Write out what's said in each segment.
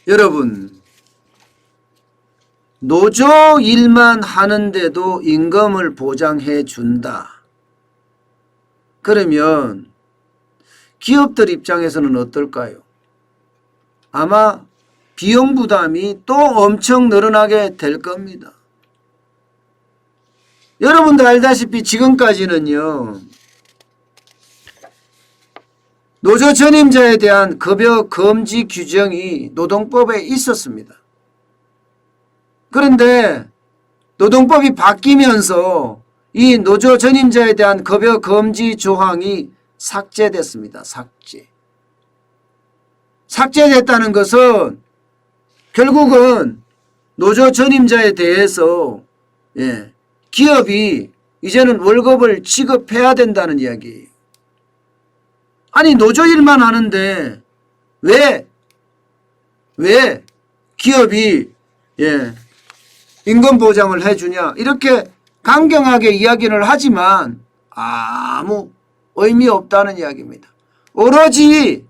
여러분, 노조 일만 하는데도 임금을 보장해 준다. 그러면 기업들 입장에서는 어떨까요? 아마 비용 부담이 또 엄청 늘어나게 될 겁니다. 여러분도 알다시피 지금까지는요, 노조 전임자에 대한 급여 금지 규정이 노동법에 있었습니다. 그런데 노동법이 바뀌면서 이 노조 전임자에 대한 급여 금지 조항이 삭제됐습니다. 삭제됐다는 것은 결국은 노조 전임자에 대해서 기업이 이제는 월급을 지급해야 된다는 이야기예요. 아니 노조 일만 하는데 왜 기업이 임금 보장을 해주냐 이렇게 강경하게 이야기를 하지만 아무 의미 없다는 이야기입니다. 오로지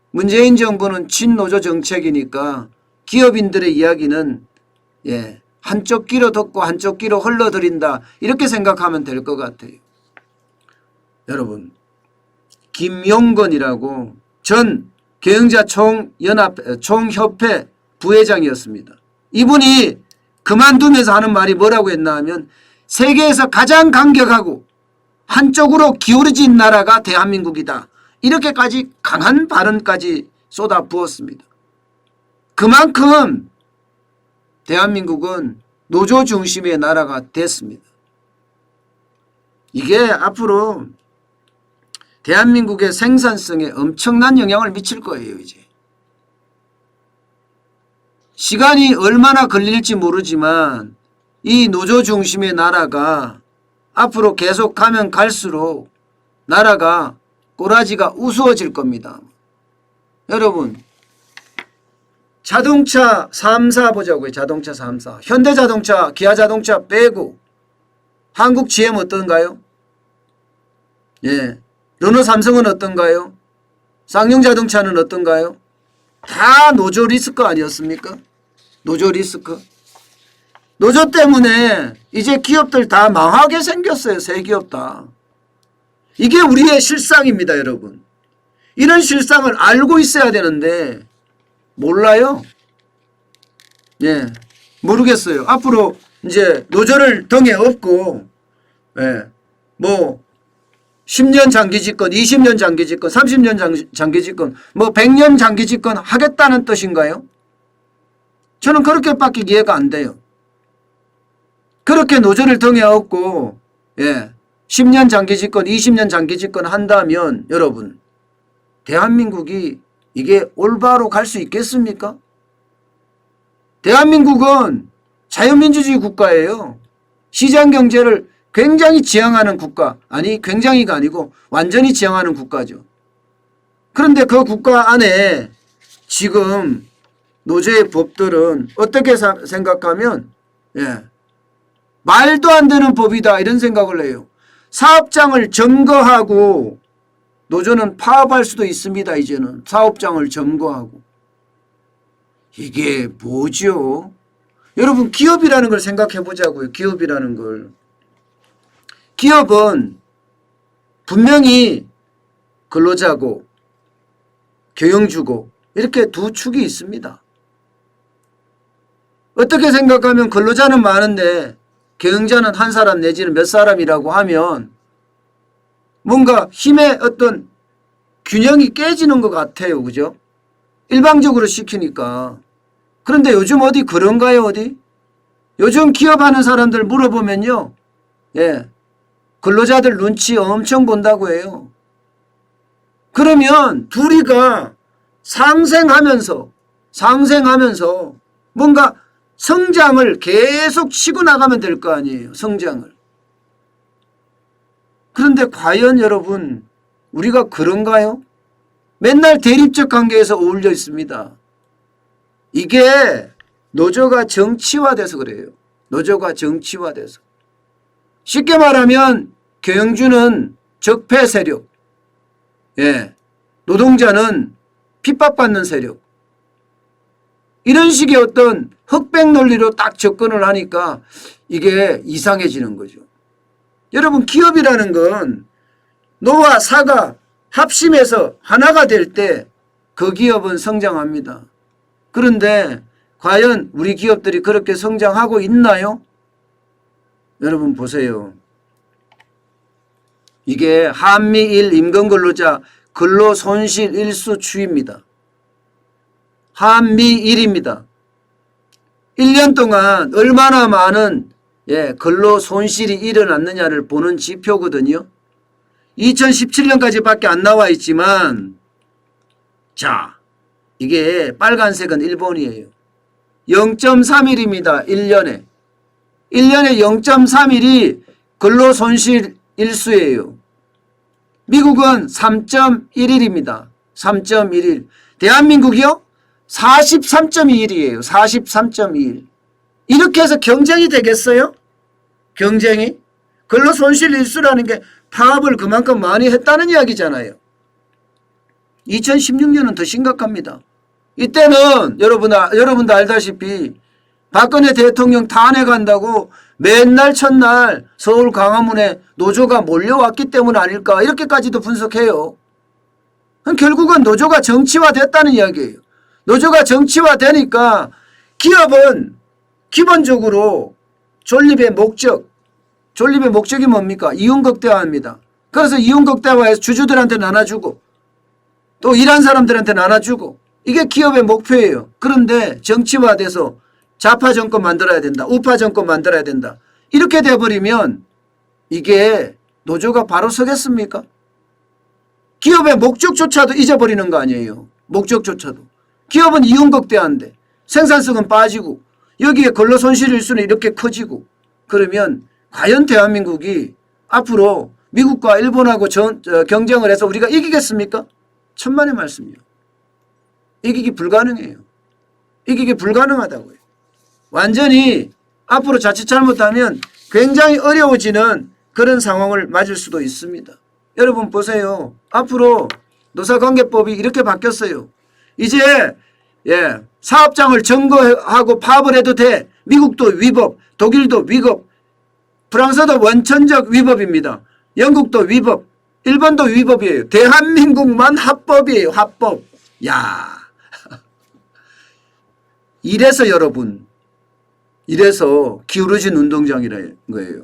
문재인 정부는 친노조 정책이니까 기업인들의 이야기는 한쪽 귀로 듣고 한쪽 귀로 흘러들인다 이렇게 생각하면 될 것 같아요. 여러분, 김용건이라고 전 경영자 총협회 부회장이었습니다. 이분이 그만두면서 하는 말이 뭐라고 했나 하면 세계에서 가장 강력하고 한쪽으로 기울어진 나라가 대한민국이다. 이렇게까지 강한 발언까지 쏟아부었습니다. 그만큼 대한민국은 노조 중심의 나라가 됐습니다. 이게 앞으로 대한민국의 생산성에 엄청난 영향을 미칠 거예요. 이제 시간이 얼마나 걸릴지 모르지만 이 노조 중심의 나라가 앞으로 계속 가면 갈수록 나라가 꼬라지가 우스워질 겁니다. 여러분, 자동차 3사 보자고요. 자동차 3사. 현대자동차, 기아자동차 빼고 한국 GM 어떤가요? 르노 삼성은 어떤가요? 쌍용자동차는 어떤가요? 다 노조 리스크 아니었습니까? 노조 리스크. 노조 때문에 이제 기업들 다 망하게 생겼어요. 새 기업 다. 이게 우리의 실상입니다, 여러분. 이런 실상을 알고 있어야 되는데 몰라요. 모르겠어요. 앞으로 이제 노조를 등에 업고 10년 장기 집권, 20년 장기 집권, 30년 장기 집권, 100년 장기 집권 하겠다는 뜻인가요? 저는 그렇게밖에 이해가 안 돼요. 그렇게 노조를 등에 업고 10년 장기 집권, 20년 장기 집권 한다면 여러분, 대한민국이 이게 올바로 갈 수 있겠습니까? 대한민국은 자유민주주의 국가예요. 시장경제를 굉장히 지향하는 국가, 아니 굉장히가 아니고 완전히 지향하는 국가죠. 그런데 그 국가 안에 지금 노조의 법들은 어떻게 생각하면 말도 안 되는 법이다 이런 생각을 해요. 사업장을 점거하고 노조는 파업할 수도 있습니다. 이제는 사업장을 점거하고. 이게 뭐죠? 여러분, 기업이라는 걸 생각해 보자고요. 기업이라는 걸. 기업은 분명히 근로자고 경영주고 이렇게 두 축이 있습니다. 어떻게 생각하면 근로자는 많은데 경영자는 한 사람 내지는 몇 사람이라고 하면 뭔가 힘의 어떤 균형이 깨지는 것 같아요. 그죠? 일방적으로 시키니까. 그런데 요즘 어디 그런가요? 어디? 요즘 기업하는 사람들 물어보면요. 근로자들 눈치 엄청 본다고 해요. 그러면 둘이가 상생하면서 뭔가 성장을 계속 치고 나가면 될 거 아니에요. 성장을. 그런데 과연 여러분 우리가 그런가요? 맨날 대립적 관계에서 어울려 있습니다. 이게 노조가 정치화돼서 그래요. 노조가 정치화돼서. 쉽게 말하면 경영주는 적폐 세력, 노동자는 핍박받는 세력. 이런 식의 어떤 흑백 논리로 딱 접근을 하니까 이게 이상해지는 거죠. 여러분, 기업이라는 건 노와 사가 합심해서 하나가 될 때 그 기업은 성장합니다. 그런데 과연 우리 기업들이 그렇게 성장하고 있나요? 여러분 보세요. 이게 한미일 임금근로자 근로손실 일수 추이입니다. 한미일입니다. 1년 동안 얼마나 많은 근로손실이 일어났느냐를 보는 지표거든요. 2017년까지밖에 안 나와 있지만, 자, 이게 빨간색은 일본이에요. 0.31입니다. 1년에. 1년에 0.31이 근로손실 일수예요. 미국은 3.11입니다. 3.11. 대한민국이요? 43.21이에요. 43.21. 이렇게 해서 경쟁이 되겠어요? 경쟁이? 근로손실 일수라는 게 파업을 그만큼 많이 했다는 이야기잖아요. 2016년은 더 심각합니다. 이때는 여러분도 알다시피 박근혜 대통령 탄핵한다고 맨날 첫날 서울 광화문에 노조가 몰려왔기 때문 아닐까 이렇게까지도 분석해요. 결국은 노조가 정치화됐다는 이야기예요. 노조가 정치화되니까 기업은 기본적으로 존립의 목적이 뭡니까? 이윤극대화입니다. 그래서 이윤극대화해서 주주들한테 나눠주고 또 일한 사람들한테 나눠주고 이게 기업의 목표예요. 그런데 정치화돼서 좌파 정권 만들어야 된다. 우파 정권 만들어야 된다. 이렇게 돼버리면 이게 노조가 바로 서겠습니까? 기업의 목적조차도 잊어버리는 거 아니에요. 목적조차도. 기업은 이윤극대화인데 생산성은 빠지고 여기에 근로손실일수는 이렇게 커지고 그러면 과연 대한민국이 앞으로 미국과 일본하고 경쟁을 해서 우리가 이기겠습니까? 천만의 말씀이요. 이기기 불가능해요. 이기기 불가능하다고요. 완전히 앞으로 자칫 잘못하면 굉장히 어려워지는 그런 상황을 맞을 수도 있습니다. 여러분 보세요. 앞으로 노사관계법이 이렇게 바뀌었어요. 이제 사업장을 점거하고 파업을 해도 돼. 미국도 위법, 독일도 위법, 프랑스도 원천적 위법입니다. 영국도 위법, 일본도 위법이에요. 대한민국만 합법이에요. 합법. 야, 이래서 여러분, 이래서 기울어진 운동장이라는 거예요.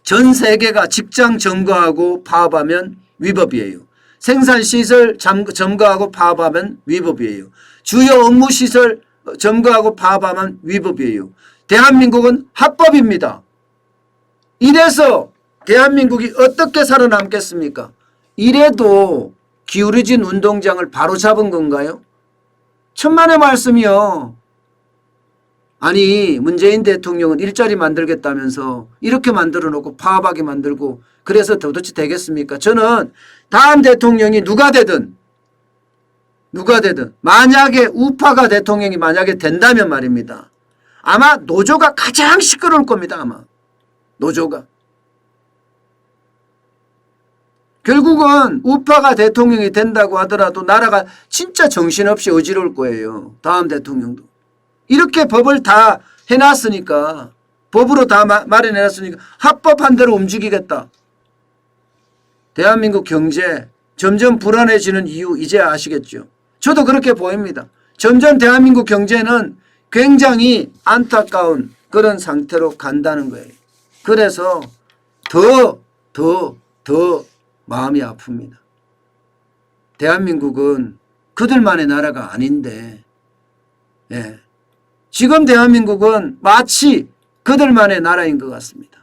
전 세계가 직장 점거하고 파업하면 위법이에요. 생산시설 점거하고 파업하면 위법이에요. 주요 업무시설 점거하고 파업하면 위법이에요. 대한민국은 합법입니다. 이래서 대한민국이 어떻게 살아남겠습니까? 이래도 기울어진 운동장을 바로잡은 건가요? 천만의 말씀이요. 아니 문재인 대통령은 일자리 만들겠다면서 이렇게 만들어 놓고 파업하게 만들고 그래서 도대체 되겠습니까? 저는 다음 대통령이 누가 되든 만약에 우파가 대통령이 만약에 된다면 말입니다. 아마 노조가 가장 시끄러울 겁니다. 아마 노조가. 결국은 우파가 대통령이 된다고 하더라도 나라가 진짜 정신없이 어지러울 거예요. 다음 대통령도. 이렇게 법을 다 해놨으니까 법으로 다 마련해놨으니까 합법한 대로 움직이겠다. 대한민국 경제 점점 불안해지는 이유 이제 아시겠죠. 저도 그렇게 보입니다. 점점 대한민국 경제는 굉장히 안타까운 그런 상태로 간다는 거예요. 그래서 더 마음이 아픕니다. 대한민국은 그들만의 나라가 아닌데 지금 대한민국은 마치 그들만의 나라인 것 같습니다.